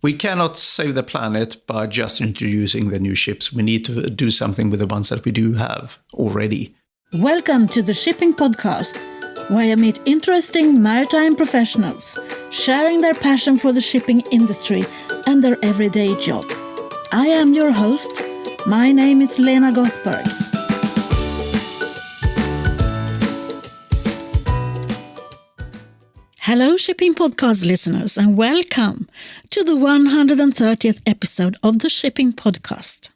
We cannot save the planet by just introducing the new ships. We need to do something with the ones that we do have already. Welcome to the Shipping Podcast, where I meet interesting maritime professionals sharing their passion for the shipping industry and their everyday job. I am your host. My name is Lena. Hello, Shipping Podcast listeners, and welcome to the 130th episode of the Shipping Podcast.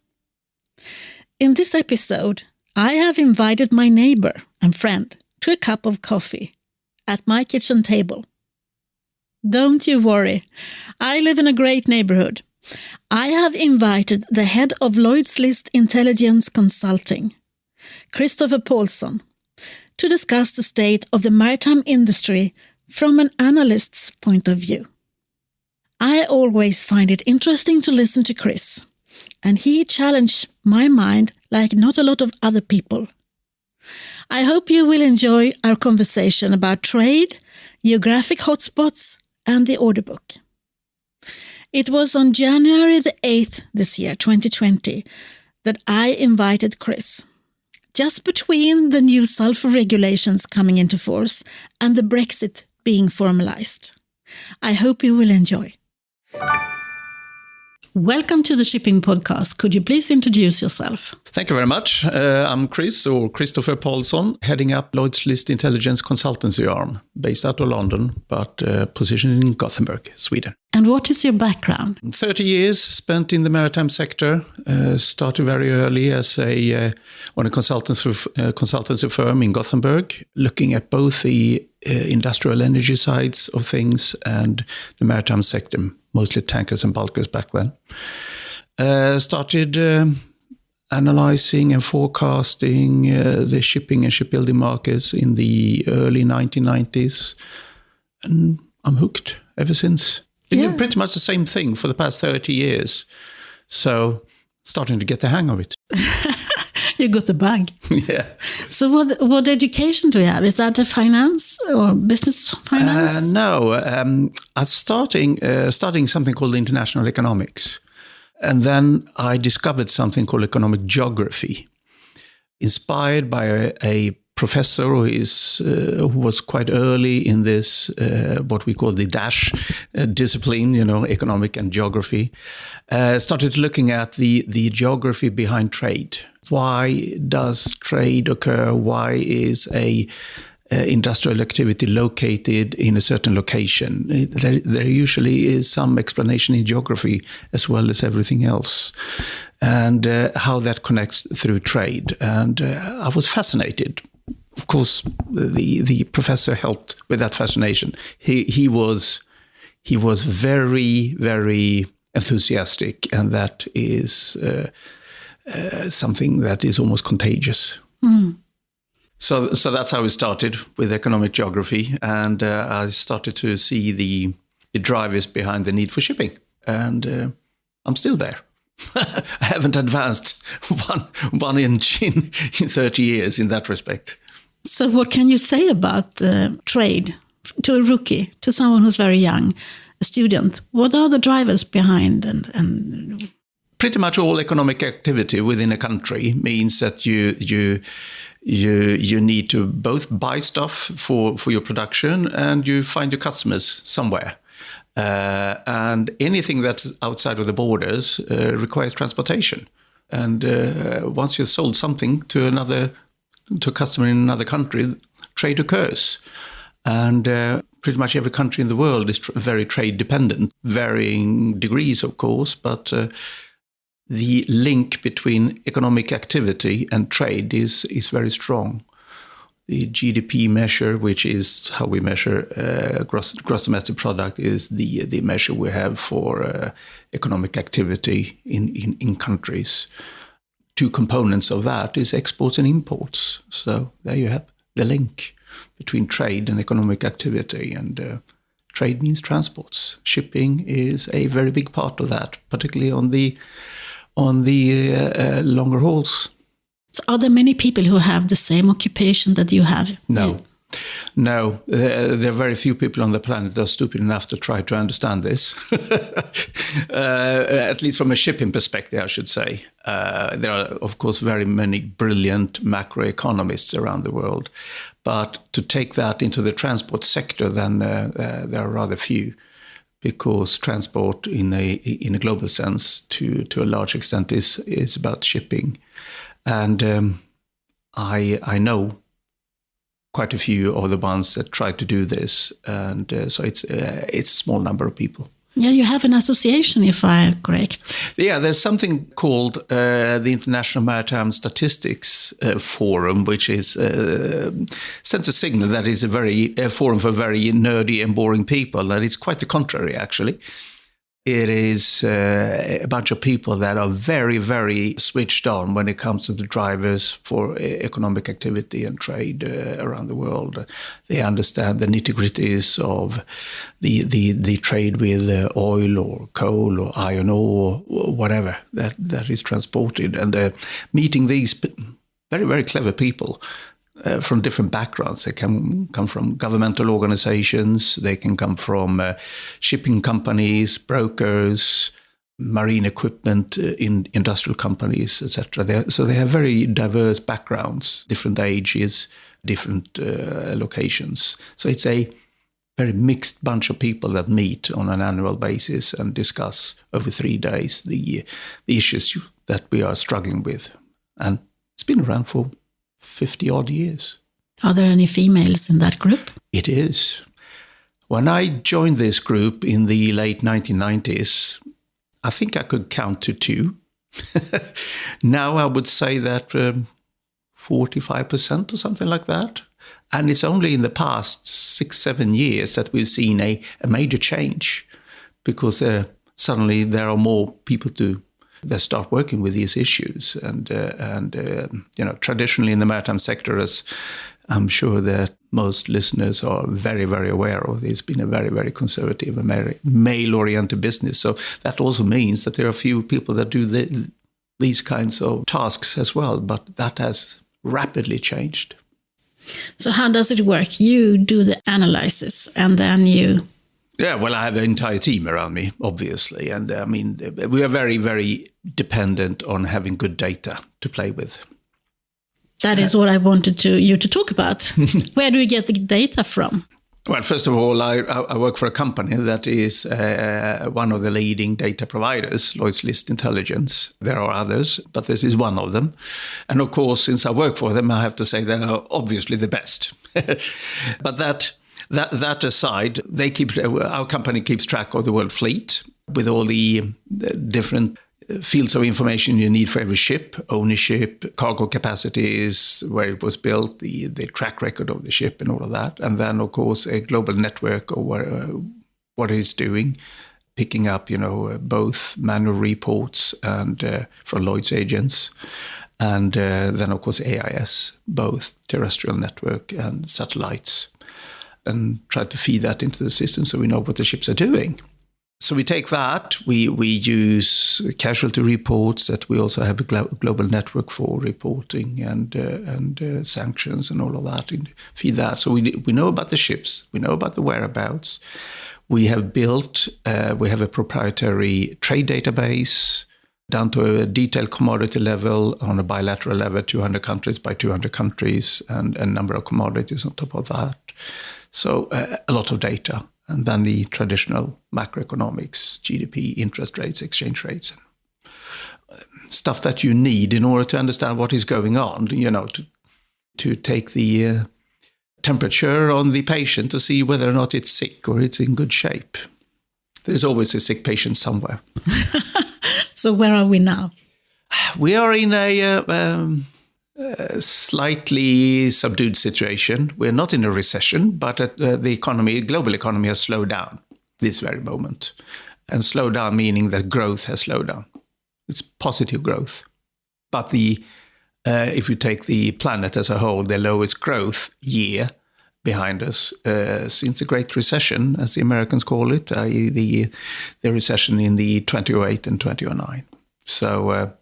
In this episode, I have invited my neighbor and friend to a cup of coffee at my kitchen table. Don't you worry, I live in a great neighborhood. I have invited the head of Lloyd's List Intelligence Consulting, Christopher Pålsson, to discuss the state of the maritime industry from an analyst's point of view. I always find it interesting to listen to Chris, and he challenged my mind like not a lot of other people. I hope you will enjoy our conversation about trade, geographic hotspots, and the order book. It was on January the 8th this year, 2020, that I invited Chris, just between the new sulfur regulations coming into force and the Brexit being formalized. I hope you will enjoy. Welcome to the Shipping Podcast. Could you please introduce yourself? Thank you very much. I'm Chris, or Christopher Pålsson, heading up Lloyd's List Intelligence Consultancy arm, based out of London, but positioned in Gothenburg, Sweden. And what is your background? 30 years spent in the maritime sector. Started very early as on a consultancy firm in Gothenburg, looking at both the industrial energy sides of things and the maritime sector, mostly tankers and bulkers back then. Started analyzing and forecasting the shipping and shipbuilding markets in the early 1990s. And I'm hooked ever since. Been doing pretty much the same thing for the past 30 years. So starting to get the hang of it. You got the bug. Yeah. So what education do you have? Is that a finance or business finance? No. I'm studying something called international economics. And then I discovered something called economic geography, inspired by a professor who was quite early in this, what we call the DASH discipline, economic and geography. Started looking at the geography behind trade. Why does trade occur? Why is a industrial activity located in a certain location? There usually is some explanation in geography as well as everything else, and how that connects through trade. And I was fascinated. Of course, the professor helped with that fascination. He was very, very enthusiastic, and that is something that is almost contagious. Mm. So that's how we started with economic geography, and I started to see the drivers behind the need for shipping, and I'm still there. I haven't advanced one inch in 30 years in that respect. So what can you say about trade to a rookie, to someone who's very young, a student? What are the drivers behind? And pretty much all economic activity within a country means that you need to both buy stuff for your production, and you find your customers somewhere. And anything that's outside of the borders requires transportation. And once you've sold something to a customer in another country, trade occurs. And pretty much every country in the world is very trade dependent, varying degrees, of course, but the link between economic activity and trade is very strong. The GDP measure, which is how we measure gross domestic product, is the measure we have for economic activity in countries. Two components of that is exports and imports. So there you have the link between trade and economic activity, and trade means transports. Shipping is a very big part of that, particularly on the longer hauls. So are there many people who have the same occupation that you have? No. No, there are very few people on the planet that are stupid enough to try to understand this. At least from a shipping perspective, I should say. There are, of course, very many brilliant macroeconomists around the world. But to take that into the transport sector, then there are rather few, because transport in a global sense, to a large extent, is about shipping. And I know quite a few of the ones that try to do this, and so it's a small number of people. Yeah, you have an association, if I'm correct. Yeah, there's something called the International Maritime Statistics Forum, which is sends a signal that is a forum for very nerdy and boring people. That is quite the contrary, actually. It is a bunch of people that are very, very switched on when it comes to the drivers for economic activity and trade around the world. They understand the nitty-gritties of the trade with oil or coal or iron ore or whatever that is transported. And meeting these very, very clever people from different backgrounds. They can come from governmental organizations, they can come from shipping companies, brokers, marine equipment, industrial companies, etc. So they have very diverse backgrounds, different ages, different locations. So it's a very mixed bunch of people that meet on an annual basis and discuss over 3 days the issues that we are struggling with. And it's been around for 50-odd years. Are there any females in that group? It is. When I joined this group in the late 1990s, I think I could count to 2. Now I would say that 45% or something like that. And it's only in the past 6-7 years that we've seen a major change, because suddenly there are more people that start working with these issues. And traditionally in the maritime sector, as I'm sure that most listeners are very, very aware of, it's been a very, very conservative and very male-oriented business. So that also means that there are few people that do these kinds of tasks as well, but that has rapidly changed. So how does it work? You do the analysis and then you... Yeah, well, I have an entire team around me, obviously. And we are very, very dependent on having good data to play with. That is what I wanted you to talk about. Where do you get the data from? Well, first of all, I work for a company that is one of the leading data providers, Lloyd's List Intelligence. There are others, but this is one of them. And of course, since I work for them, I have to say they are obviously the best. But that aside, our company keeps track of the world fleet with all the different fields of information you need for every ship: ownership, cargo capacities, where it was built, the track record of the ship and all of that. And then, of course, a global network of what it is doing, picking up, both manual reports and from Lloyd's agents. And then, of course, AIS, both terrestrial network and satellites, and try to feed that into the system so we know what the ships are doing. So we take that, we use casualty reports, that we also have a global network for reporting and sanctions and all of that, and feed that. So we know about the ships, we know about the whereabouts. We have a proprietary trade database down to a detailed commodity level, on a bilateral level, 200 countries by 200 countries, and a number of commodities on top of that. So a lot of data. And then the traditional macroeconomics, GDP, interest rates, exchange rates, and stuff that you need in order to understand what is going on, to take the temperature on the patient to see whether or not it's sick or it's in good shape. There's always a sick patient somewhere. So where are we now? We are in a slightly subdued situation. We're not in a recession, but the global economy has slowed down this very moment. And slowed down meaning that growth has slowed down. It's positive growth. But if you take the planet as a whole, the lowest growth year behind us since the Great Recession, as the Americans call it, i.e. the recession in the 2008 and 2009. So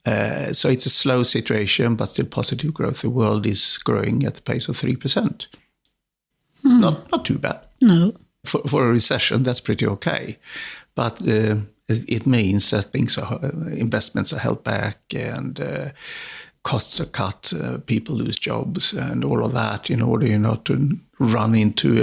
it's a slow situation, but still positive growth. The world is growing at the pace of 3%. Not too bad. No. For a recession, that's pretty okay. But it means that investments are held back and costs are cut, people lose jobs and all of that in order not to run into,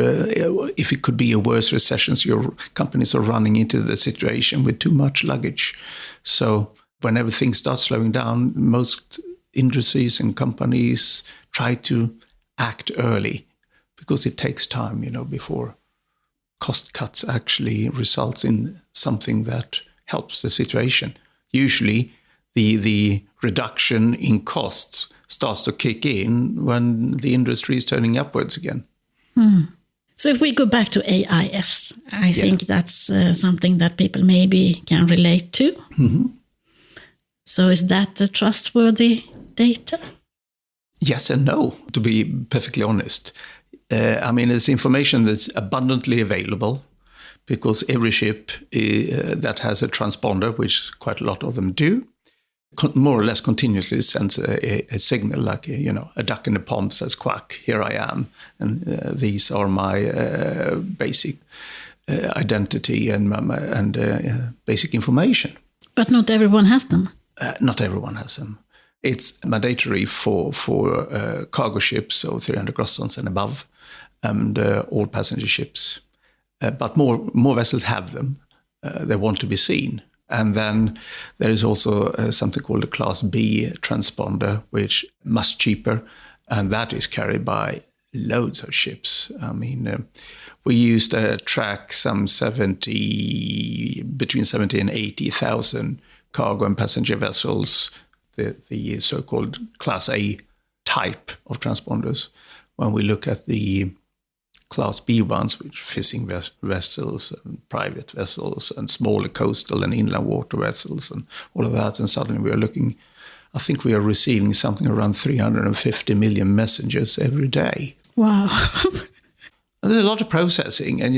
if it could be a worse recession, so your companies are running into the situation with too much luggage. So when everything starts slowing down, most industries and companies try to act early because it takes time, before cost cuts actually results in something that helps the situation. Usually, the reduction in costs starts to kick in when the industry is turning upwards again. So if we go back to AIS, I think that's something that people maybe can relate to. Mm-hmm. So is that the trustworthy data? Yes and no, to be perfectly honest. It's information that's abundantly available because every ship that has a transponder, which quite a lot of them do, more or less continuously sends a signal like, a duck in the pond says, quack, here I am. And these are my basic identity and basic information. But not everyone has them. Not everyone has them. It's mandatory for cargo ships, so 300 gross tons and above, and all passenger ships. But more vessels have them. They want to be seen. And then there is also something called a Class B transponder, which is much cheaper, and that is carried by loads of ships. We used to track some between 70 and 80,000 cargo and passenger vessels, the so-called Class A type of transponders. When we look at the Class B ones, which are fishing vessels and private vessels and smaller coastal and inland water vessels and all of that, and suddenly we are receiving something around 350 million messengers every day. Wow. There's a lot of processing, and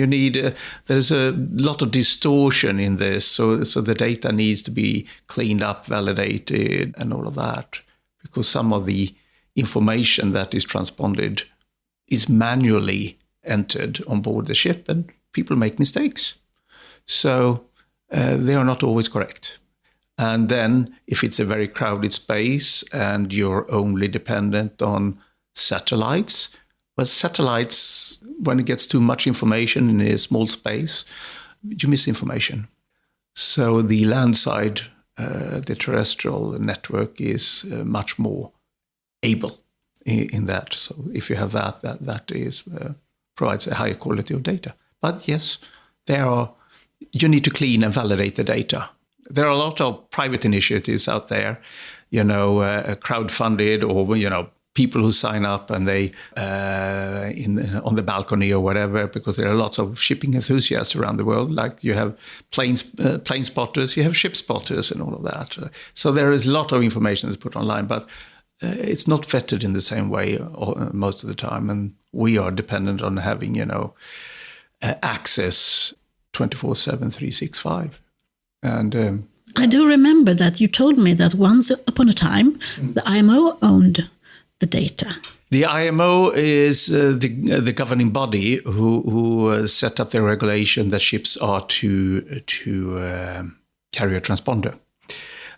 there's a lot of distortion in this, so the data needs to be cleaned up, validated, and all of that, because some of the information that is transponded is manually entered on board the ship, and people make mistakes. So they are not always correct. And then if it's a very crowded space and you're only dependent on satellites, well, satellites, when it gets too much information in a small space, you miss information. So the land side, the terrestrial network is much more able in that. So if you have that is provides a higher quality of data. But yes, you need to clean and validate the data. There are a lot of private initiatives out there, crowdfunded or, people who sign up and they on the balcony or whatever, because there are lots of shipping enthusiasts around the world. Like you have plane spotters, you have ship spotters and all of that. So there is a lot of information that's put online, but it's not vetted in the same way most of the time. And we are dependent on having, access 24/7, 365. And I do remember that you told me that once upon a time, the IMO owned the data. The IMO is the governing body who set up the regulation that ships are to carry a transponder.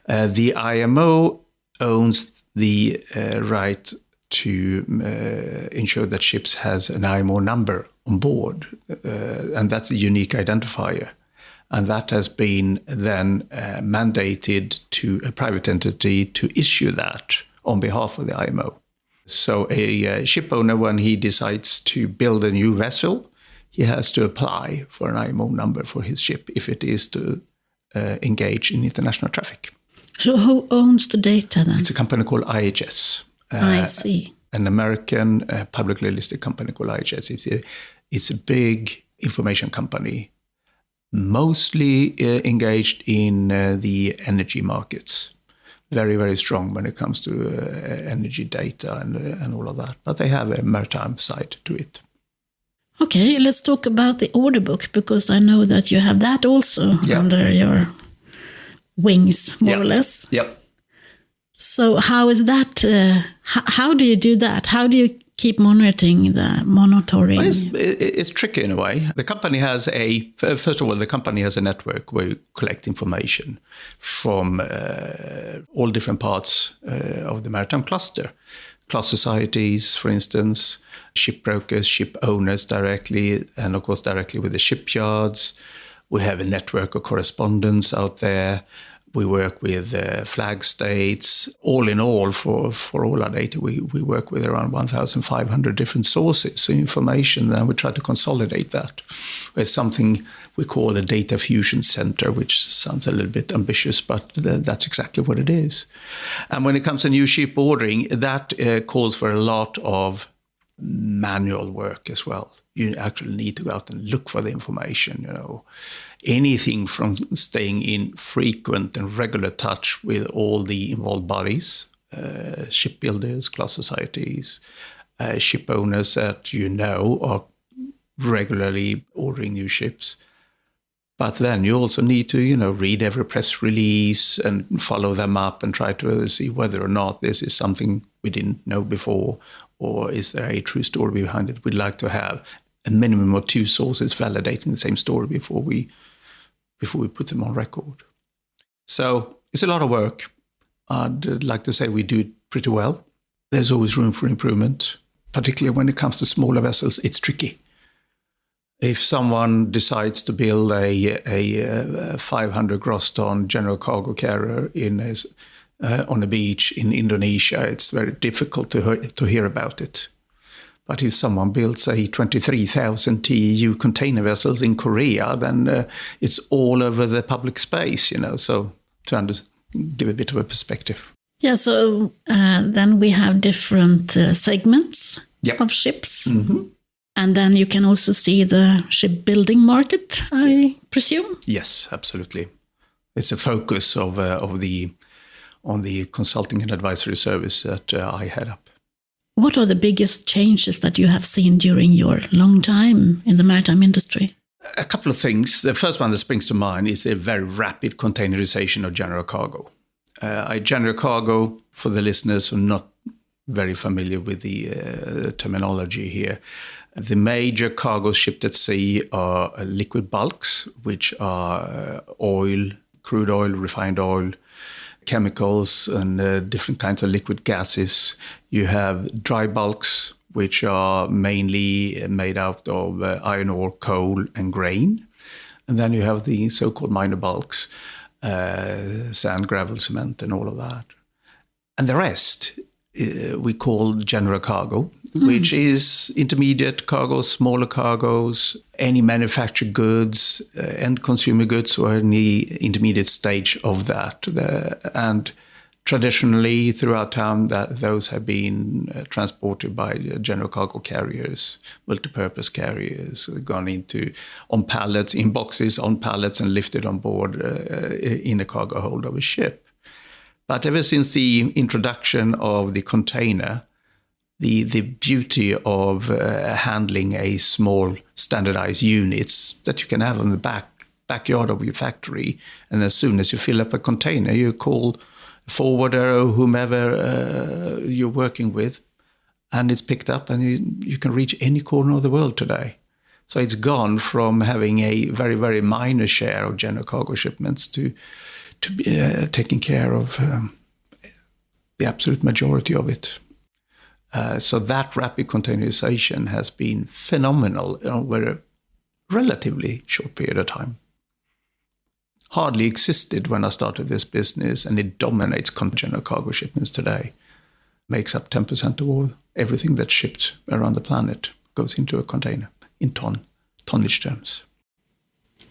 The IMO owns the right to ensure that ships has an IMO number on board, and that's a unique identifier. And that has been then mandated to a private entity to issue that on behalf of the IMO. So a ship owner, when he decides to build a new vessel, he has to apply for an IMO number for his ship if it is to engage in international traffic. So who owns the data then? It's a company called IHS. I see. An American publicly listed company called IHS. It's a big information company, mostly engaged in the energy markets. Very, very strong when it comes to energy data and all of that. But they have a maritime side to it. Okay, let's talk about the order book, because I know that you have that also under your wings, more or less. Yep. So how is that? How do you do that? How do you keep monitoring? Well, it's tricky in a way. The company has first of all, the company has a network where you collect information from all different parts of the maritime cluster. Class societies, for instance, ship brokers, ship owners directly, and of course directly with the shipyards. We have a network of correspondents out there. We work with flag states. All in all, for all our data, we work with around 1,500 different sources of information, and we try to consolidate that. There's something we call a data fusion center, which sounds a little bit ambitious, but that's exactly what it is. And when it comes to new ship ordering, that calls for a lot of manual work as well. You actually need to go out and look for the information, anything from staying in frequent and regular touch with all the involved bodies, shipbuilders, class societies, ship owners that are regularly ordering new ships. But then you also need to, read every press release and follow them up and try to see whether or not this is something we didn't know before, or is there a true story behind it. We'd like to have a minimum of 2 sources validating the same story before we put them on record. So it's a lot of work. I'd like to say we do it pretty well. There's always room for improvement, particularly when it comes to smaller vessels. It's tricky. If someone decides to build a 500 gross ton general cargo carrier on a beach in Indonesia, it's very difficult to hear about it. But if someone builds a 23,000 TEU container vessels in Korea, then it's all over the public space, so to give a bit of a perspective. Yeah, so then we have different segments of ships. Mm-hmm. And then you can also see the shipbuilding market, I presume? Yes, absolutely. It's a focus on the consulting and advisory service that I head up. What are the biggest changes that you have seen during your long time in the maritime industry? A couple of things. The first one that springs to mind is a very rapid containerisation of general cargo. General cargo, for the listeners who are not very familiar with the terminology here, the major cargo shipped at sea are liquid bulks, which are oil, crude oil, refined oil, chemicals, and different kinds of liquid gases. You have dry bulks, which are mainly made out of iron ore, coal, and grain. And then you have the so-called minor bulks, sand, gravel, cement, and all of that. And the rest we call general cargo, which is intermediate cargoes, smaller cargoes, any manufactured goods, end consumer goods, or any intermediate stage of that. And traditionally, throughout time, those have been transported by general cargo carriers, multipurpose carriers, gone on pallets, in boxes, on pallets, and lifted on board in a cargo hold of a ship. But ever since the introduction of the container, the beauty of handling a small standardized units that you can have on the backyard of your factory, and as soon as you fill up a container, you call a forwarder or whomever you're working with, and it's picked up, and you can reach any corner of the world today. So it's gone from having a very, very minor share of general cargo shipments to be taking care of the absolute majority of it. So that rapid containerization has been phenomenal over a relatively short period of time. Hardly existed when I started this business, and it dominates general cargo shipments today. Makes up 10% of everything that's shipped around the planet goes into a container in tonnage terms.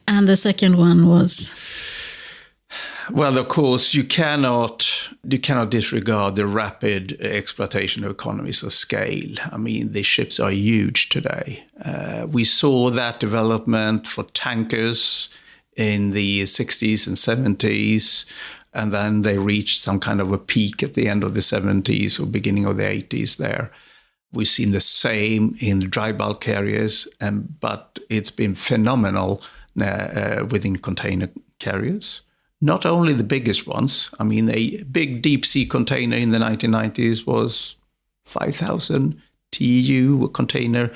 And the second one was? Well, of course, you cannot disregard the rapid exploitation of economies of scale. I mean, the ships are huge today. We saw that development for tankers in the 60s and 70s, and then they reached some kind of a peak at the end of the 70s or beginning of the 80s there. We've seen the same in the dry bulk carriers, but it's been phenomenal within container carriers. Not only the biggest ones. I mean, a big deep sea container in the 1990s was 5,000 TEU, container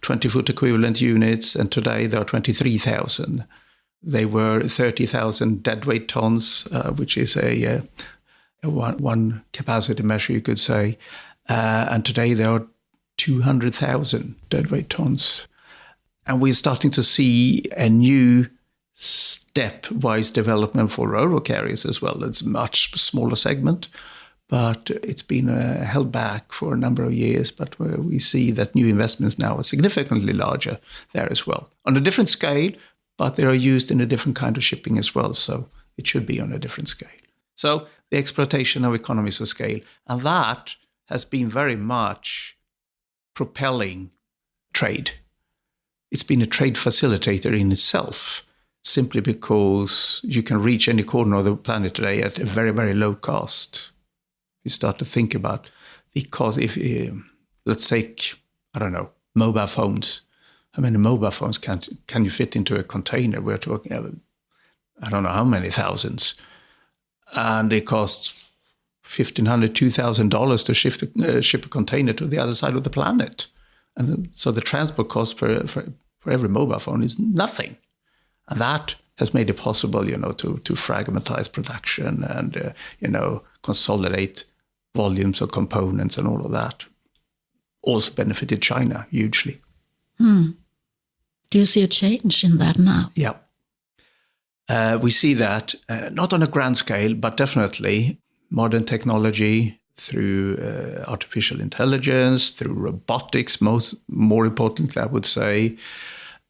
20-foot equivalent units, and today there are 23,000. They were 30,000 deadweight tons, which is a one capacity measure, you could say. And today there are 200,000 deadweight tons. And we're starting to see a new stepwise development for ro-ro carriers as well. It's a much smaller segment, but it's been held back for a number of years. But we see that new investments now are significantly larger there as well. On a different scale, but they are used in a different kind of shipping as well. So it should be on a different scale. So the exploitation of economies of scale. And that has been very much propelling trade. It's been a trade facilitator in itself, simply because you can reach any corner of the planet today at a very, very low cost. You start to think about the cost. If let's take, I don't know, mobile phones. How many mobile phones can you fit into a container? We're talking, I don't know how many thousands. And it costs $1,500, $2,000 to ship a container to the other side of the planet. And so the transport cost for every mobile phone is nothing. And that has made it possible, to fragmentize production and, consolidate volumes of components and all of that. Also benefited China hugely. Do you see a change in that now? Yeah. We see that, not on a grand scale, but definitely modern technology through artificial intelligence, through robotics, more importantly, I would say,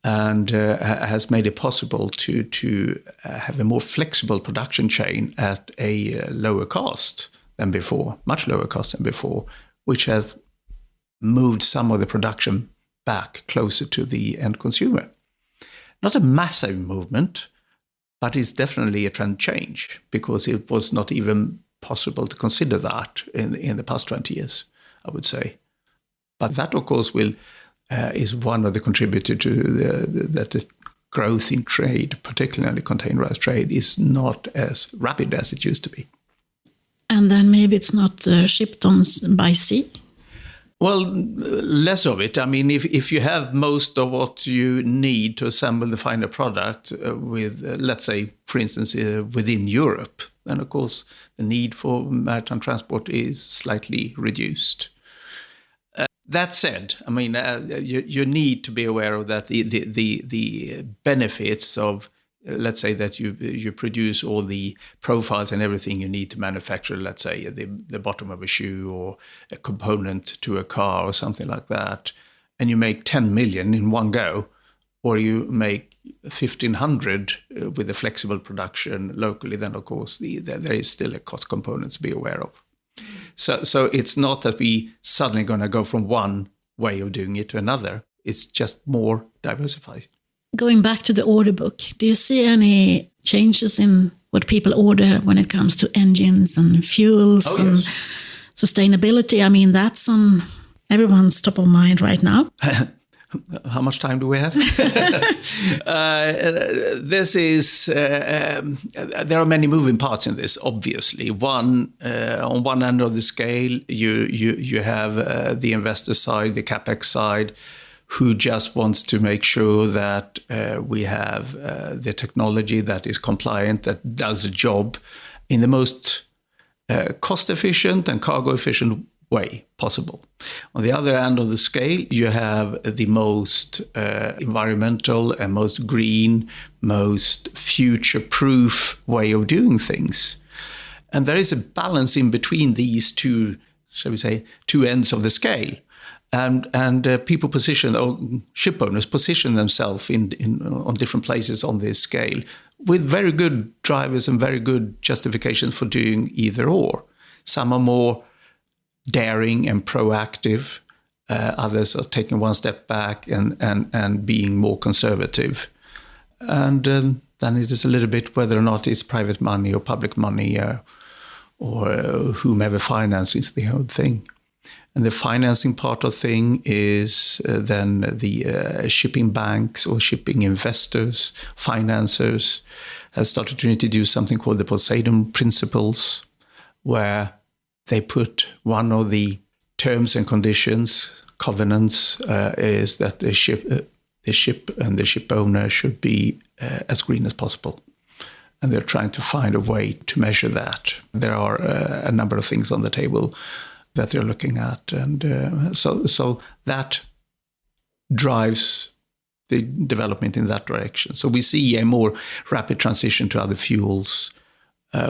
and has made it possible to have a more flexible production chain at a lower cost than before, much lower cost than before, which has moved some of the production back closer to the end consumer. Not a massive movement, but it's definitely a trend change, because it was not even possible to consider that in the past 20 years, I would say. But that, of course, is one of the contributors to that the growth in trade, particularly containerized trade, is not as rapid as it used to be. And then maybe it's not shipped on by sea? Well, less of it. I mean, if you have most of what you need to assemble the final product with, let's say, for instance, within Europe, then of course the need for maritime transport is slightly reduced. That said, I mean, you need to be aware of that the benefits of, let's say, that you produce all the profiles and everything you need to manufacture, let's say, the bottom of a shoe or a component to a car or something like that, and you make 10 million in one go, or you make 1,500 with a flexible production locally, then of course there is still a cost component to be aware of. So it's not that we suddenly going to go from one way of doing it to another. It's just more diversified. Going back to the order book, do you see any changes in what people order when it comes to engines and fuels and sustainability? I mean, that's on everyone's top of mind right now. How much time do we have? This is, there are many moving parts in this, obviously. On one end of the scale, you have the investor side, the CapEx side, who just wants to make sure that we have the technology that is compliant, that does a job in the most cost-efficient and cargo-efficient way possible. On the other end of the scale, you have the most environmental and most green, most future-proof way of doing things. And there is a balance in between these two, shall we say, two ends of the scale. And people position, or ship owners position themselves on different places on this scale with very good drivers and very good justifications for doing either or. Some are more daring and proactive. Others are taking one step back and being more conservative. And then it is a little bit whether or not it's private money or public money or whomever finances the whole thing. And the financing part of thing is then the shipping banks or shipping investors, financiers, have started to introduce something called the Poseidon principles, where they put one of the terms and conditions covenants is that the ship and the ship owner should be as green as possible. And they're trying to find a way to measure that. There are a number of things on the table that they're looking at. And so that drives the development in that direction. So we see a more rapid transition to other fuels.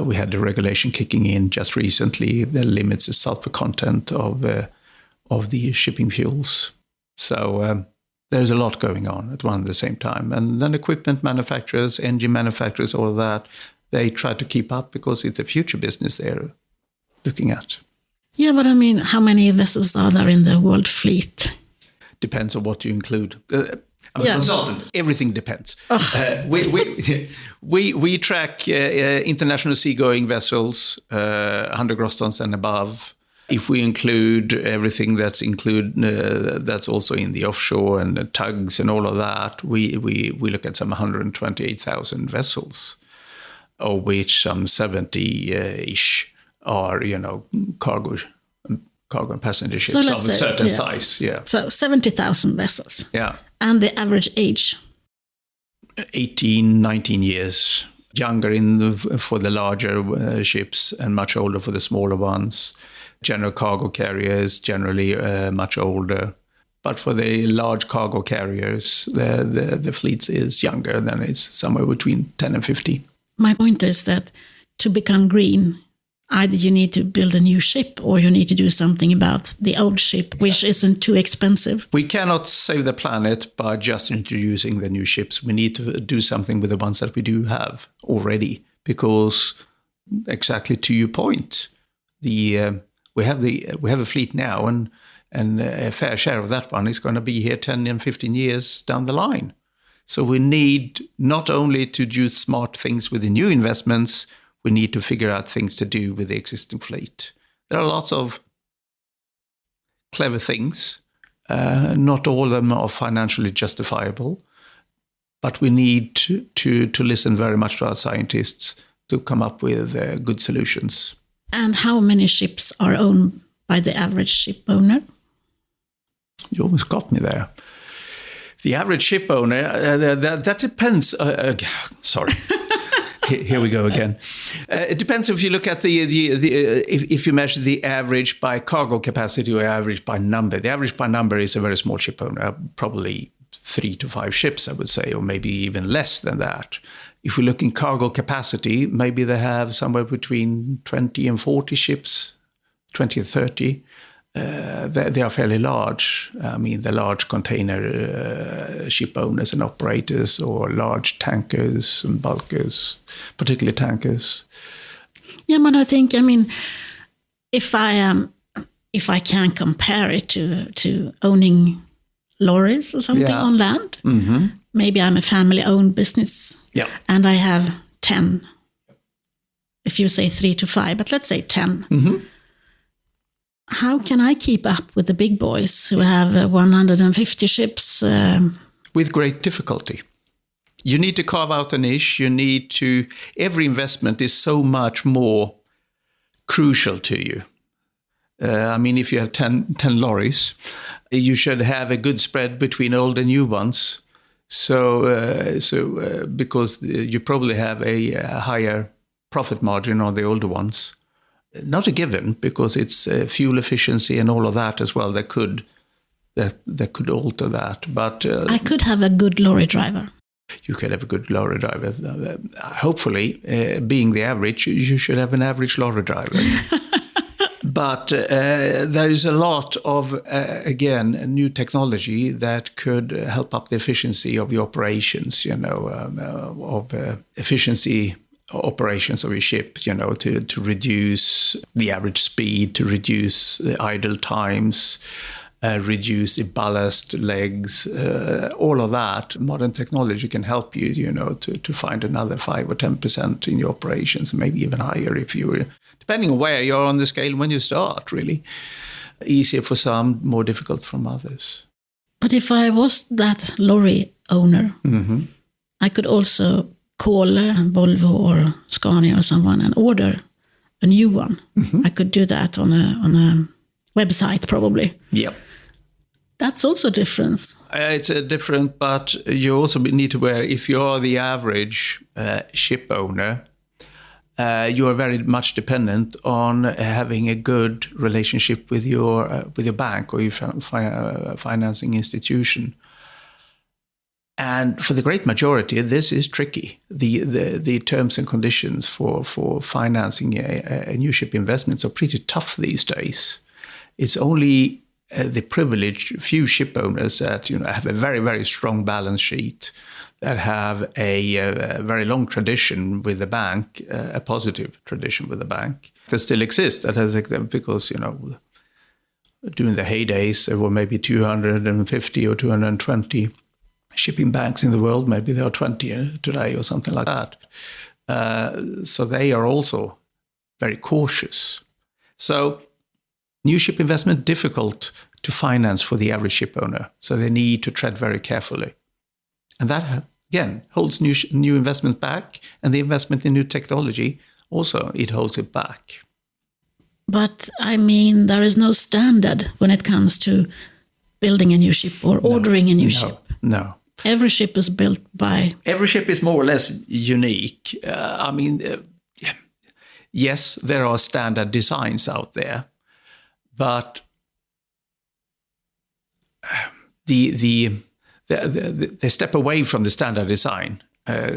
We had the regulation kicking in just recently that limits the sulfur content of the shipping fuels. So there's a lot going on at one and the same time. And then equipment manufacturers, engine manufacturers, all of that, they try to keep up because it's a future business they're looking at. Yeah, but I mean, how many vessels are there in the world fleet? Depends on what you include. Consultants, everything depends. Oh. We track international seagoing vessels, 100 gross tons and above. If we include everything that's also in the offshore and the tugs and all of that, we look at some 128,000 vessels, of which some 70-ish are, cargo and passenger ships of a certain size. Yeah. So 70,000 vessels. Yeah. And the average age? 18, 19 years. Younger for the larger ships and much older for the smaller ones. General cargo carriers generally much older. But for the large cargo carriers, the fleet is younger, than it's somewhere between 10 and 15. My point is that to become green, either you need to build a new ship or you need to do something about the old ship, which isn't too expensive. We cannot save the planet by just introducing the new ships. We need to do something with the ones that we do have already, because exactly to your point, we have a fleet now, and a fair share of that one is going to be here 10 and 15 years down the line. So we need not only to do smart things with the new investments, we need to figure out things to do with the existing fleet. There are lots of clever things. Not all of them are financially justifiable, but we need to listen very much to our scientists to come up with good solutions. And how many ships are owned by the average ship owner? You almost got me there. The average ship owner, that depends. Sorry. Here we go again. It depends if you look at if you measure the average by cargo capacity or average by number. The average by number is a very small ship owner, probably 3 to 5 ships, I would say, or maybe even less than that. If we look in cargo capacity, maybe they have somewhere between 20 and 40 ships, 20 or 30. They are fairly large. I mean, the large container ship owners and operators, or large tankers and bulkers, particularly tankers. Yeah, but I think, if I can compare it to owning lorries or something on land, mm-hmm. Maybe I'm a family-owned business, and I have 10. If you say 3 to 5, but let's say 10. Mm-hmm. How can I keep up with the big boys who have 150 ships? With great difficulty. You need to carve out a niche. Every investment is so much more crucial to you. If you have 10 lorries, you should have a good spread between old and new ones. So because you probably have a higher profit margin on the older ones. Not a given, because it's fuel efficiency and all of that as well that could alter that. But I could have a good lorry driver. You could have a good lorry driver. Hopefully, being the average, you should have an average lorry driver. But there is a lot of, again, new technology that could help up the efficiency of the operations, efficiency operations of your ship, to reduce the average speed, to reduce the idle times, reduce the ballast legs, all of that. Modern technology can help you, to find another 5 or 10% in your operations, maybe even higher if you, depending on where you're on the scale when you start, really. Easier for some, more difficult from others. But if I was that lorry owner, mm-hmm. I could also call Volvo or Scania or someone and order a new one. Mm-hmm. I could do that on a website, probably. Yep. That's also a difference. It's a different, but you also need to wear, if you're the average ship owner, you are very much dependent on having a good relationship with your bank or your financing institution. And for the great majority, this is tricky. The terms and conditions for financing a new ship investments are pretty tough these days. It's only the privileged few ship owners that have a very, very strong balance sheet, that have a very long tradition with the bank, a positive tradition with the bank, that still exists. That has, because during the heydays there were maybe 250 or 220 shipping banks in the world. Maybe there are 20 today or something like that. So they are also very cautious. So new ship investment, difficult to finance for the average ship owner. So they need to tread very carefully. And that, again, holds new investments back. And the investment in new technology, also, it holds it back. But, there is no standard when it comes to building a new ship or ordering a new ship. No. Every ship is built by... Every ship is more or less unique. Yes, there are standard designs out there, but they step away from the standard design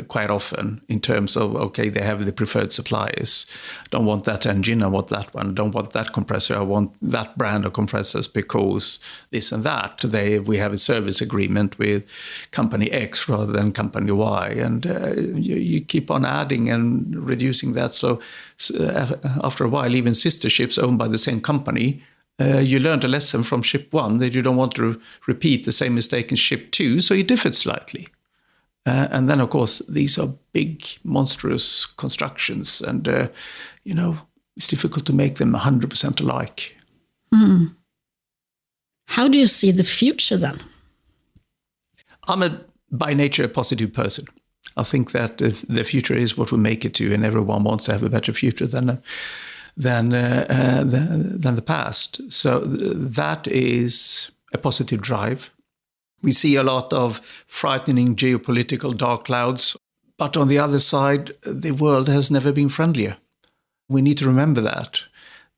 quite often in terms of, okay, they have the preferred suppliers. Don't want that engine, I want that one. Don't want that compressor, I want that brand of compressors because this and that. We have a service agreement with company X rather than company Y. And you keep on adding and reducing that. So after a while, even sister ships owned by the same company, you learned a lesson from ship 1 that you don't want to repeat the same mistake in ship 2, so you differed slightly. And then, of course, these are big, monstrous constructions, and, it's difficult to make them 100% alike. How do you see the future then? I'm by nature a positive person. I think that the future is what we make it to, and everyone wants to have a better future than the past. So that is a positive drive. We see a lot of frightening geopolitical dark clouds, but on the other side, the world has never been friendlier. We need to remember that.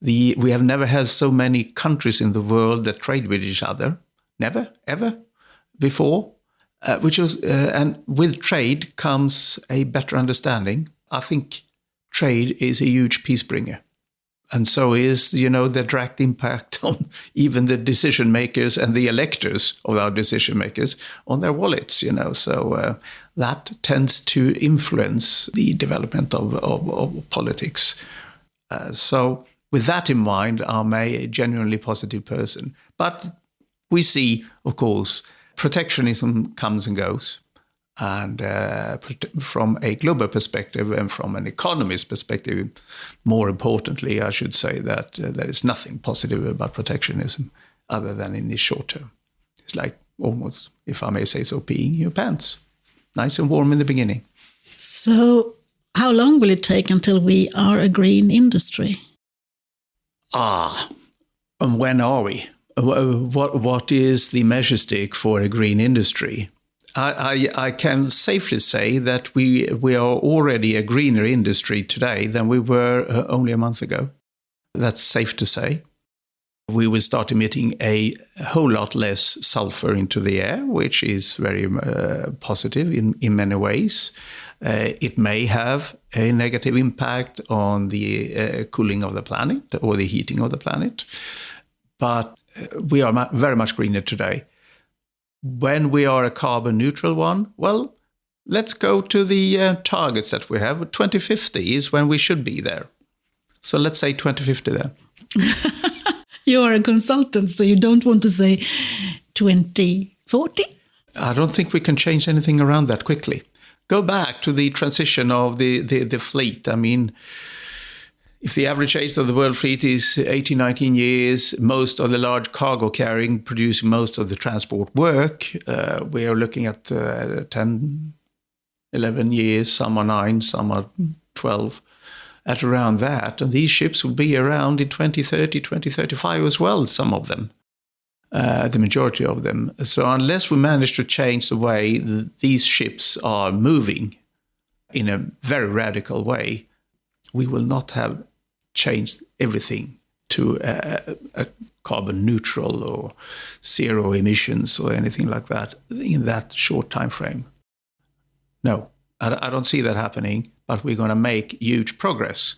We have never had so many countries in the world that trade with each other. Never, ever before. And with trade comes a better understanding. I think trade is a huge peace bringer. And so is, the direct impact on even the decision makers and the electors of our decision makers on their wallets, So that tends to influence the development of politics. So with that in mind, I'm a genuinely positive person. But we see, of course, protectionism comes and goes. And from a global perspective and from an economist perspective, more importantly, I should say that there is nothing positive about protectionism other than in the short term. It's like almost, if I may say so, peeing your pants. Nice and warm in the beginning. So how long will it take until we are a green industry? And when are we? What is the measure stick for a green industry? I can safely say that we are already a greener industry today than we were only a month ago. That's safe to say. We will start emitting a whole lot less sulfur into the air, which is very positive in many ways. It may have a negative impact on the cooling of the planet or the heating of the planet, but we are very much greener today. When we are a carbon neutral one, well, let's go to the targets that we have. 2050 is when we should be there. So let's say 2050 then. You are a consultant, so you don't want to say 2040? I don't think we can change anything around that quickly. Go back to the transition of the fleet. If the average age of the world fleet is 18, 19 years, most of the large cargo carrying producing most of the transport work, we are looking at 10, 11 years, some are 9, some are 12, at around that. And these ships will be around in 2030, 2035 as well, some of them. the majority of them. So unless we manage to change the way these ships are moving in a very radical way, we will not have changed everything to a carbon neutral or zero emissions or anything like that in that short time frame. No, I don't see that happening, but we're going to make huge progress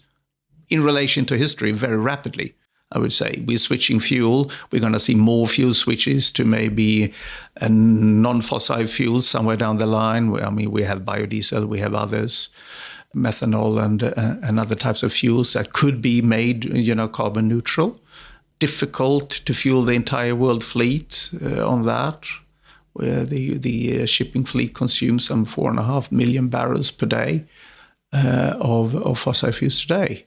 in relation to history very rapidly. I would say we're switching fuel. We're going to see more fuel switches to maybe a non-fossil fuels somewhere down the line. I mean, we have biodiesel, we have others, methanol and other types of fuels that could be made, carbon neutral. Difficult to fuel the entire world fleet on that, where the shipping fleet consumes some 4.5 million barrels per day of fossil fuels today.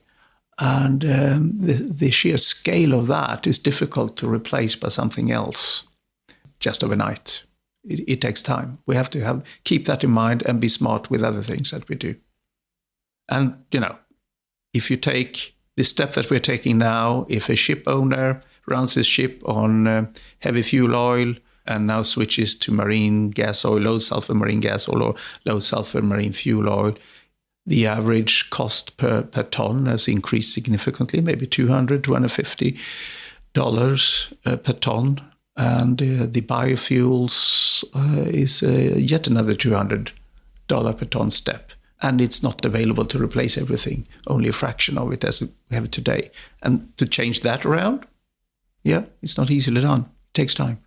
And the sheer scale of that is difficult to replace by something else just overnight. It takes time. We have to keep that in mind and be smart with other things that we do. And, if you take the step that we're taking now, if a ship owner runs his ship on heavy fuel oil and now switches to marine gas oil, low sulfur marine gas oil or low sulfur marine fuel oil, the average cost per ton has increased significantly, maybe $200, $250 per ton. And the biofuels is yet another $200 per ton step. And it's not available to replace everything, only a fraction of it as we have it today. And to change that around, it's not easily done. It takes time.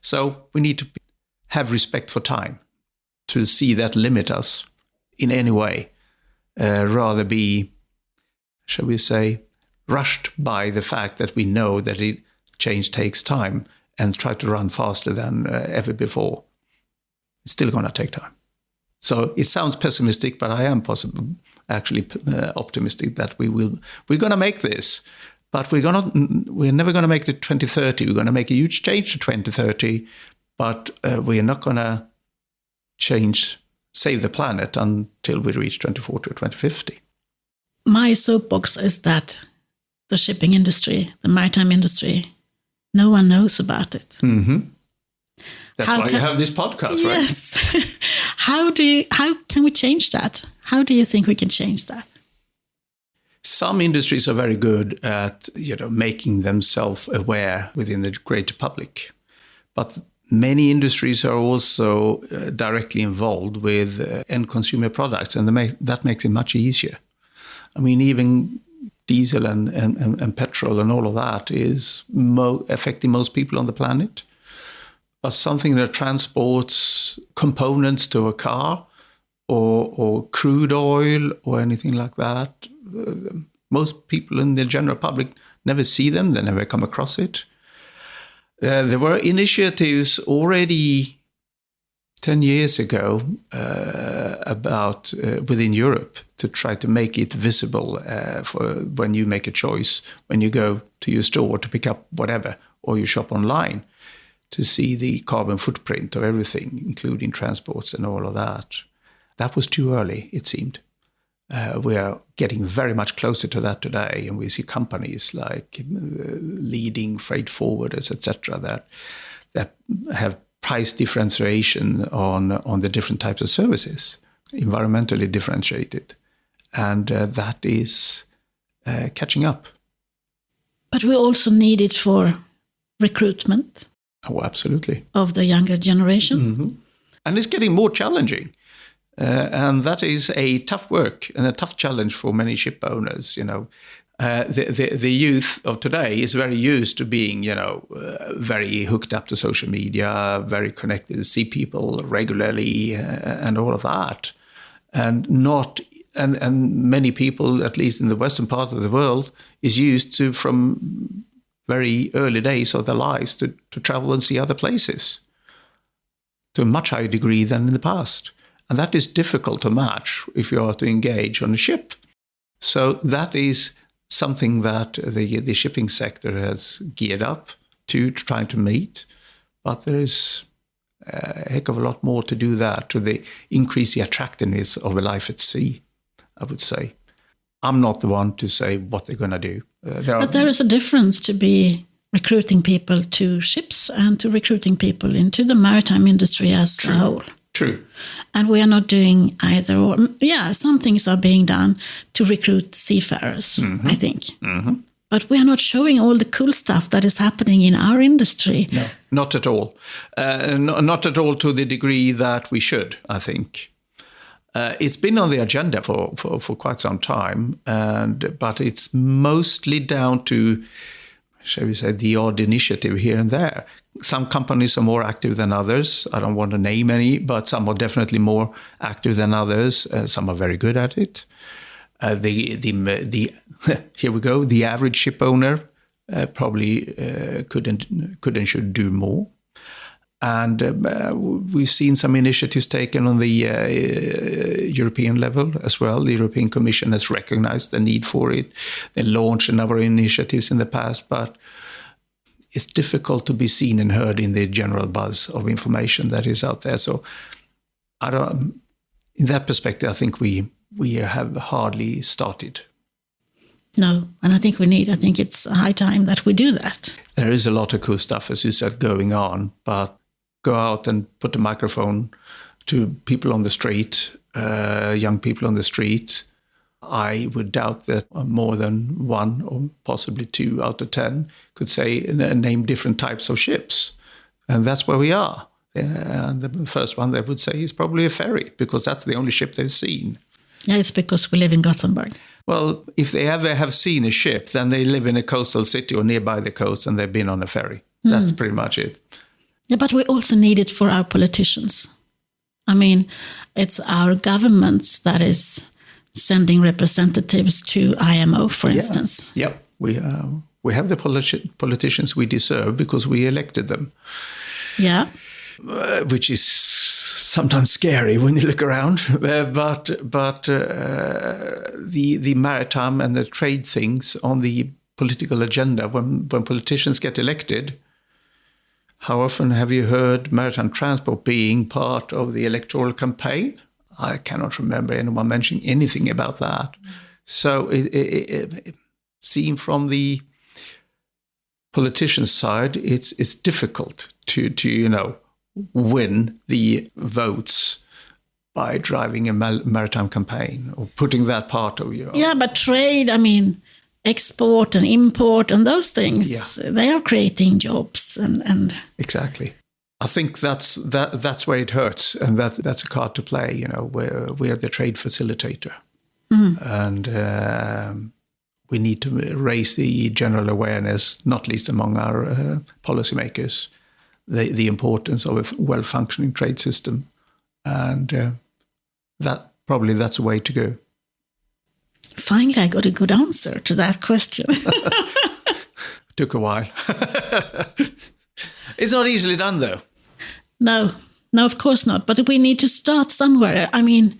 So we need to have respect for time, to see that limit us in any way. Rather be, shall we say, rushed by the fact that we know that change takes time and try to run faster than ever before. It's still going to take time. So it sounds pessimistic, but I am actually optimistic that we're going to make this. But we're never going to make it 2030. We're going to make a huge change to 2030, but we are not going to save the planet until we reach 2040 or 2050. My soapbox is that the shipping industry, the maritime industry, no one knows about it. Mm-hmm. That's why you have this podcast, right? Yes. How can we change that? How do you think we can change that? Some industries are very good at, making themselves aware within the greater public, but many industries are also directly involved with end consumer products, and that makes it much easier. I mean, even diesel and petrol and all of that is affecting most people on the planet. But something that transports components to a car or crude oil or anything like that, most people in the general public never see them, they never come across it. There were initiatives already 10 years ago about within Europe to try to make it visible for when you make a choice, when you go to your store to pick up whatever, or you shop online, to see the carbon footprint of everything, including transports and all of that. That was too early, it seemed. We are getting very much closer to that today, and we see companies like leading freight forwarders, etc., that have price differentiation on the different types of services, environmentally differentiated, and that is catching up. But we also need it for recruitment. Oh, absolutely. Of the younger generation. Mm-hmm. And it's getting more challenging. And that is a tough work and a tough challenge for many ship owners. The youth of today is very used to being, very hooked up to social media, very connected, see people regularly, and all of that. And many people, at least in the western part of the world, is used to, from very early days of their lives, to travel and see other places to a much higher degree than in the past. And that is difficult to match if you are to engage on a ship. So that is something that the shipping sector has geared up to trying to meet. But there is a heck of a lot more to do that to increase the attractiveness of a life at sea, I would say. I'm not the one to say what they're going to do. But there is a difference to be recruiting people to ships and to recruiting people into the maritime industry as a whole. True. And we are not doing either or. Yeah, some things are being done to recruit seafarers, I think. Mm-hmm. But we are not showing all the cool stuff that is happening in our industry. No, not at all. Not at all to the degree that we should, I think. It's been on the agenda for quite some time, but it's mostly down to, shall we say, the odd initiative here and there. Some companies are more active than others. I don't want to name any, but some are definitely more active than others. Some are very good at it. Here we go. The average ship owner probably could and should do more. And we've seen some initiatives taken on the European level as well. The European Commission has recognized the need for it. They launched a number of initiatives in the past, but it's difficult to be seen and heard in the general buzz of information that is out there. So, in that perspective, I think we have hardly started. No, and I think I think it's high time that we do that. There is a lot of cool stuff, as you said, going on, but go out and put a microphone to people on the street, young people on the street. I would doubt that more than one or possibly 2 out of 10 could say name different types of ships. And that's where we are. And the first one they would say is probably a ferry, because that's the only ship they've seen. Yeah, it's because we live in Gothenburg. Well, if they ever have seen a ship, then they live in a coastal city or nearby the coast and they've been on a ferry. That's pretty much it. Yeah, but we also need it for our politicians. I mean, it's our governments that is sending representatives to IMO, for instance. Yeah, we have the politicians we deserve because we elected them. Yeah. Which is sometimes scary when you look around. But the maritime and the trade things on the political agenda, when politicians get elected, how often have you heard maritime transport being part of the electoral campaign? I cannot remember anyone mentioning anything about that. So it seen from the politician's side, it's difficult to win the votes by driving a maritime campaign or putting that part of your... Yeah, but trade, I mean, export and import and those things, they are creating jobs and... Exactly. I think that's where it hurts, and that's a card to play. We're the trade facilitator, and we need to raise the general awareness, not least among our policymakers, the importance of a well-functioning trade system, and that's the way to go. Finally, I got a good answer to that question. Took a while. It's not easily done, though. No, of course not. But we need to start somewhere. I mean,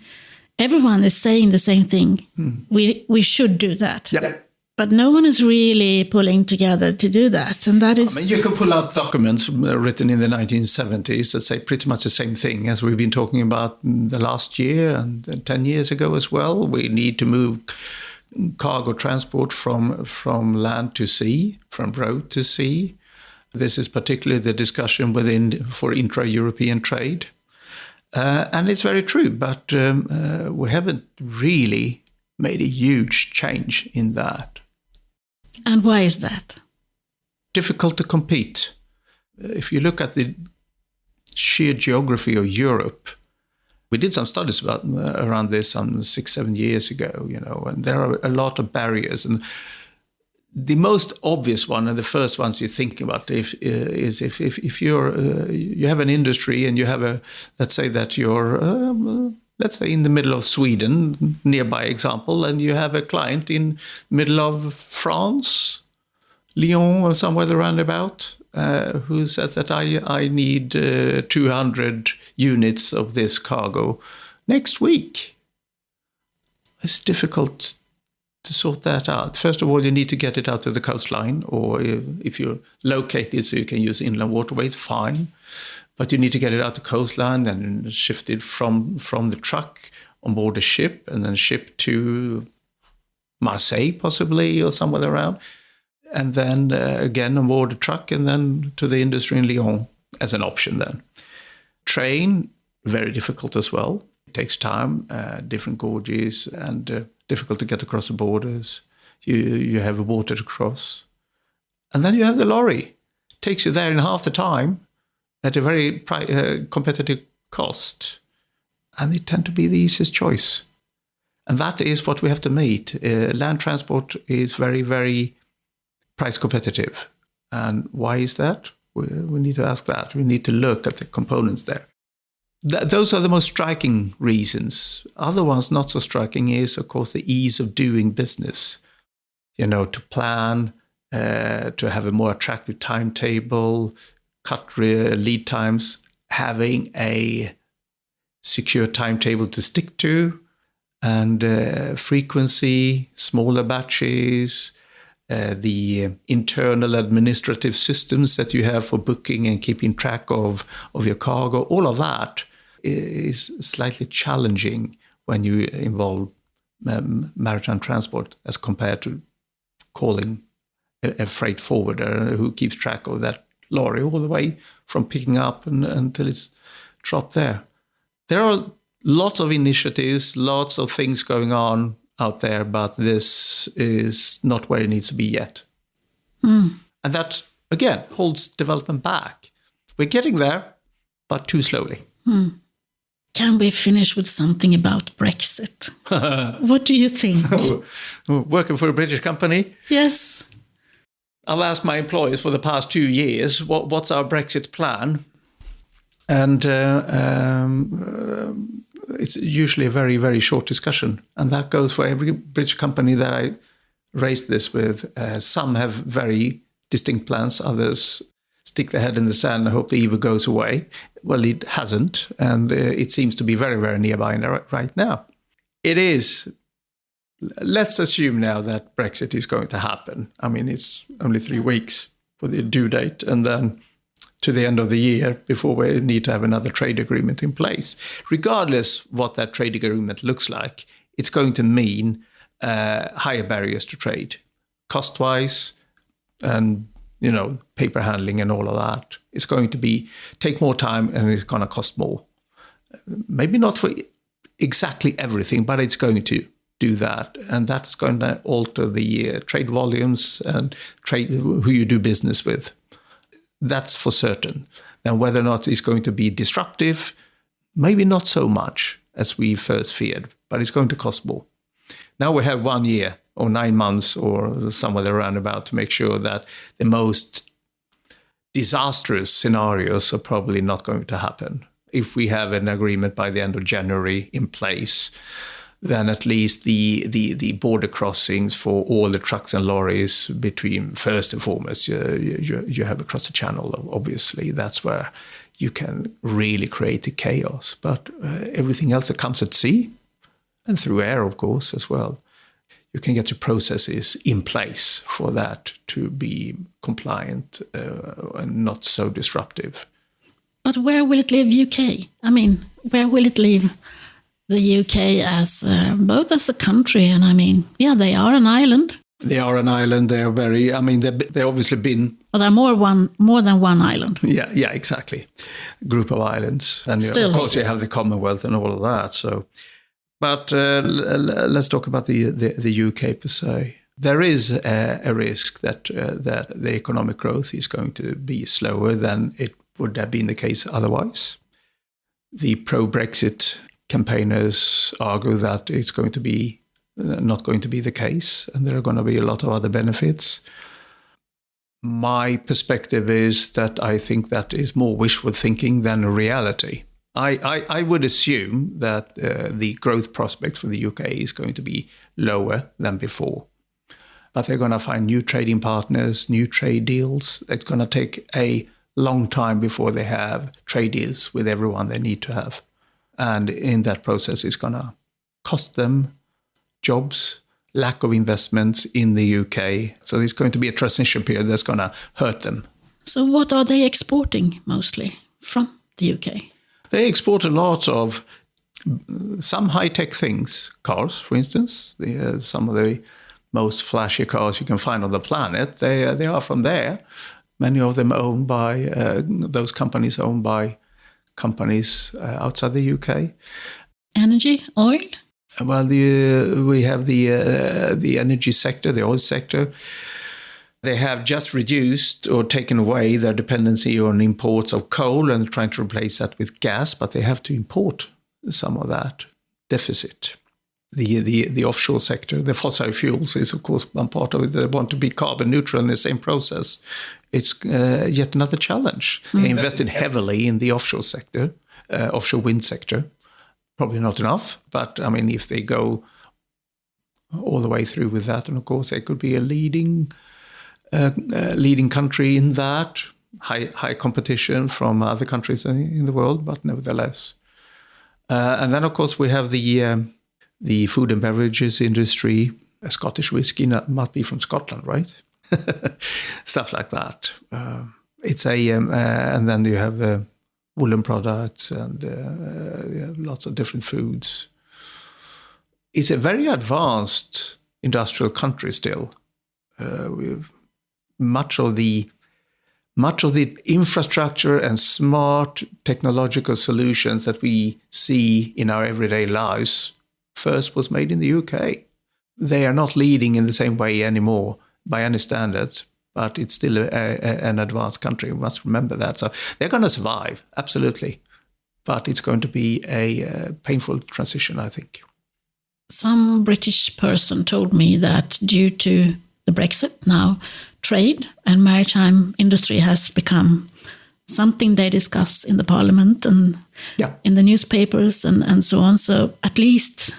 everyone is saying the same thing. We should do that. Yeah. But no one is really pulling together to do that. And that is... I mean, you can pull out documents written in the 1970s that say pretty much the same thing as we've been talking about the last year and 10 years ago as well. We need to move cargo transport from land to sea, from road to sea. This is particularly the discussion for intra-European trade. And it's very true, but we haven't really made a huge change in that. And why is that? Difficult to compete. If you look at the sheer geography of Europe, we did some studies around this some 6-7 years ago, and there are a lot of barriers. And the most obvious one, and the first ones you think about, is if you have an industry and you have let's say that you're let's say in the middle of Sweden, nearby example, and you have a client in middle of France, Lyon or somewhere around about, who says that I need 200 units of this cargo next week. It's difficult to sort that out. First of all, you need to get it out to the coastline, or if you're located so you can use inland waterways, fine. But you need to get it out to coastline and shift it from the truck on board a ship and then ship to Marseille possibly or somewhere around. and then again on board a truck and then to the industry in Lyon as an option then. Train, very difficult as well. It takes time, different gauges, and difficult to get across the borders. You have water to cross. And then you have the lorry. Takes you there in half the time at a very competitive cost. And they tend to be the easiest choice. And that is what we have to meet. Land transport is very, very price competitive. And why is that? We need to ask that. We need to look at the components there. Those are the most striking reasons. Other ones not so striking is, of course, the ease of doing business. To plan, to have a more attractive timetable, cut lead times, having a secure timetable to stick to, and frequency, smaller batches, the internal administrative systems that you have for booking and keeping track of your cargo, all of that is slightly challenging when you involve maritime transport as compared to calling a freight forwarder who keeps track of that lorry all the way from picking up until it's dropped there. There are lots of initiatives, lots of things going on out there, but this is not where it needs to be yet. And that, again, holds development back. We're getting there, but too slowly. Can we finish with something about Brexit? What do you think? Working for a British company? Yes. I've asked my employees for the past 2 years, what's our Brexit plan? And it's usually a very, very short discussion. And that goes for every British company that I raised this with. Some have very distinct plans, others stick their head in the sand and hope the evil goes away. Well, it hasn't, and it seems to be very, very nearby right now. It is. Let's assume now that Brexit is going to happen. I mean, it's only 3 weeks for the due date, and then to the end of the year before we need to have another trade agreement in place. Regardless what that trade agreement looks like, it's going to mean higher barriers to trade, cost-wise, and paper handling and all of that. It's going to take more time, and it's going to cost more. Maybe not for exactly everything, but it's going to do that, and that's going to alter the trade volumes and who you do business with. That's for certain. And whether or not it's going to be disruptive, maybe not so much as we first feared, but it's going to cost more. Now we have 1 year or 9 months or somewhere around about to make sure that the most disastrous scenarios are probably not going to happen. If we have an agreement by the end of January in place, then at least the border crossings for all the trucks and lorries between, first and foremost, you have across the channel, obviously. That's where you can really create the chaos. But everything else that comes at sea, and through air, of course, as well, you can get your processes in place for that to be compliant and not so disruptive. But where will it leave UK? I mean, where will it leave the UK as both as a country and they are an island. They are an island. They are very. They've obviously been. But they're more than one island. Yeah, exactly. Group of islands, and of course you have the Commonwealth and all of that. So, but let's talk about the UK per se. There is a risk that the economic growth is going to be slower than it would have been the case otherwise. The pro-Brexit campaigners argue that it's going to be not going to be the case, and there are going to be a lot of other benefits. My perspective is that I think that is more wishful thinking than a reality. I would assume that the growth prospects for the UK is going to be lower than before. But they're going to find new trading partners, new trade deals. It's going to take a long time before they have trade deals with everyone they need to have. And in that process, it's going to cost them jobs, lack of investments in the UK. So there's going to be a transition period that's going to hurt them. So what are they exporting mostly from the UK? They export a lot of some high-tech things, cars, for instance. Some of the most flashy cars you can find on the planet. They are from there. Many of them owned by those companies owned by companies outside the UK. Energy, oil? Well, we have the energy sector, the oil sector. They have just reduced or taken away their dependency on imports of coal and trying to replace that with gas, but they have to import some of that deficit. The offshore sector, the fossil fuels is, of course, one part of it. They want to be carbon neutral in the same process. It's yet another challenge. They invested heavily in the offshore sector, offshore wind sector. Probably not enough, but I mean, if they go all the way through with that, and of course, they could be a leading country in that. High competition from other countries in the world, but nevertheless. And then, of course, we have the food and beverages industry. A Scottish whiskey must be from Scotland, right? Stuff like that. And then you have woolen products and you have lots of different foods. It's a very advanced industrial country still. With much of the infrastructure and smart technological solutions that we see in our everyday lives first was made in the UK. They are not leading in the same way anymore by any standards, but it's still an advanced country. We must remember that. So they're going to survive, absolutely. But it's going to be a painful transition, I think. Some British person told me that due to the Brexit now, trade and maritime industry has become something they discuss in the parliament and in the newspapers and so on. So at least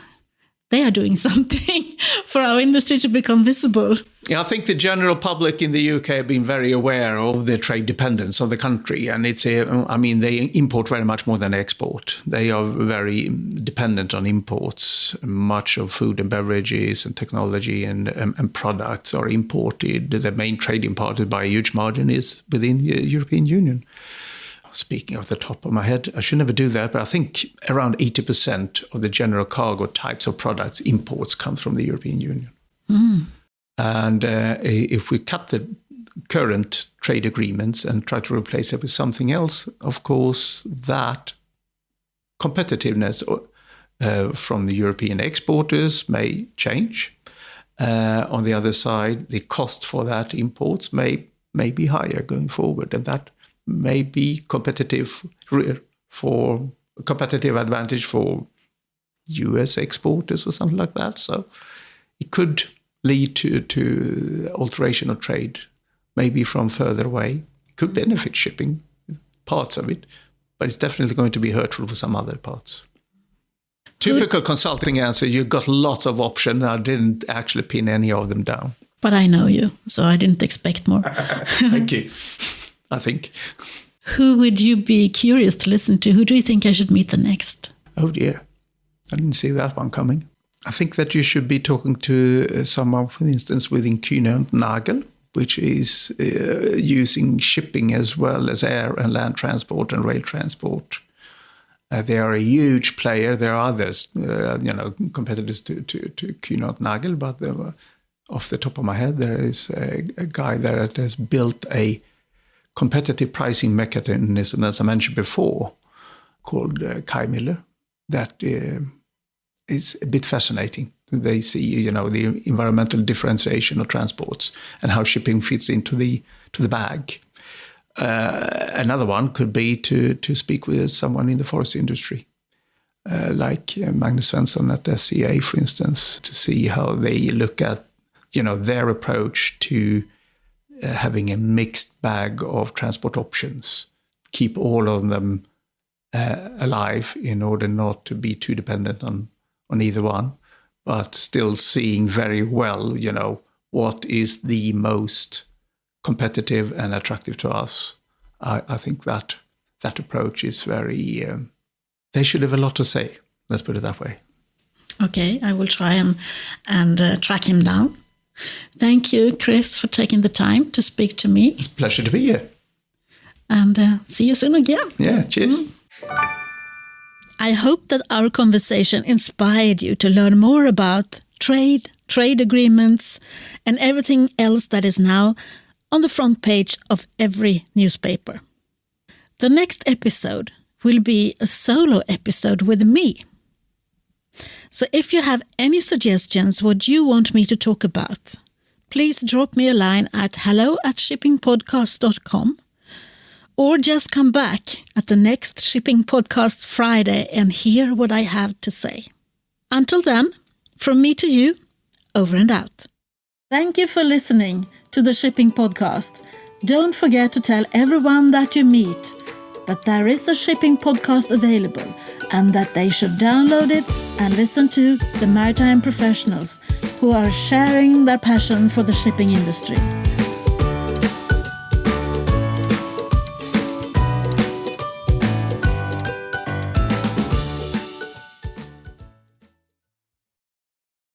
they are doing something for our industry to become visible. Yeah, I think the general public in the UK have been very aware of the trade dependence of the country. And they import very much more than export. They are very dependent on imports. Much of food and beverages and technology and products are imported. The main trading part by a huge margin is within the European Union. Speaking off the top of my head, I should never do that, but I think around 80% of the general cargo types of products, imports, come from the European Union. And if we cut the current trade agreements and try to replace it with something else, of course, that competitiveness from the European exporters may change. On the other side, the cost for that imports may be higher going forward, and that may be competitive advantage for US exporters or something like that. So it could lead to alteration of trade, maybe from further away. It could benefit shipping, parts of it, but it's definitely going to be hurtful for some other parts. Typical consulting answer, you got lots of options. I didn't actually pin any of them down. But I know you, so I didn't expect more. Thank you. I think. Who would you be curious to listen to? Who do you think I should meet the next? Oh dear, I didn't see that one coming. I think that you should be talking to someone, for instance, within Kühne+Nagel, which is using shipping as well as air and land transport and rail transport. They are a huge player. There are others, competitors to Kühne+Nagel, but off the top of my head, there is a guy there that has built a competitive pricing mechanism, as I mentioned before, called Kai Miller, that is a bit fascinating. They see, the environmental differentiation of transports and how shipping fits into the bag. Another one could be to speak with someone in the forest industry, like Magnus Svensson at SCA, for instance, to see how they look at, their approach to having a mixed bag of transport options, keep all of them alive in order not to be too dependent on either one, but still seeing very well, what is the most competitive and attractive to us. I think that approach is very, they should have a lot to say. Let's put it that way. Okay, I will try and track him down. Thank you, Chris, for taking the time to speak to me. It's a pleasure to be here. And see you soon again. Yeah, cheers. I hope that our conversation inspired you to learn more about trade, trade agreements, and everything else that is now on the front page of every newspaper. The next episode will be a solo episode with me. So if you have any suggestions what you want me to talk about, please drop me a line at hello@shippingpodcast.com or just come back at the next Shipping Podcast Friday and hear what I have to say. Until then, from me to you, over and out. Thank you for listening to the Shipping Podcast. Don't forget to tell everyone that you meet that there is a shipping podcast available and that they should download it and listen to the maritime professionals who are sharing their passion for the shipping industry.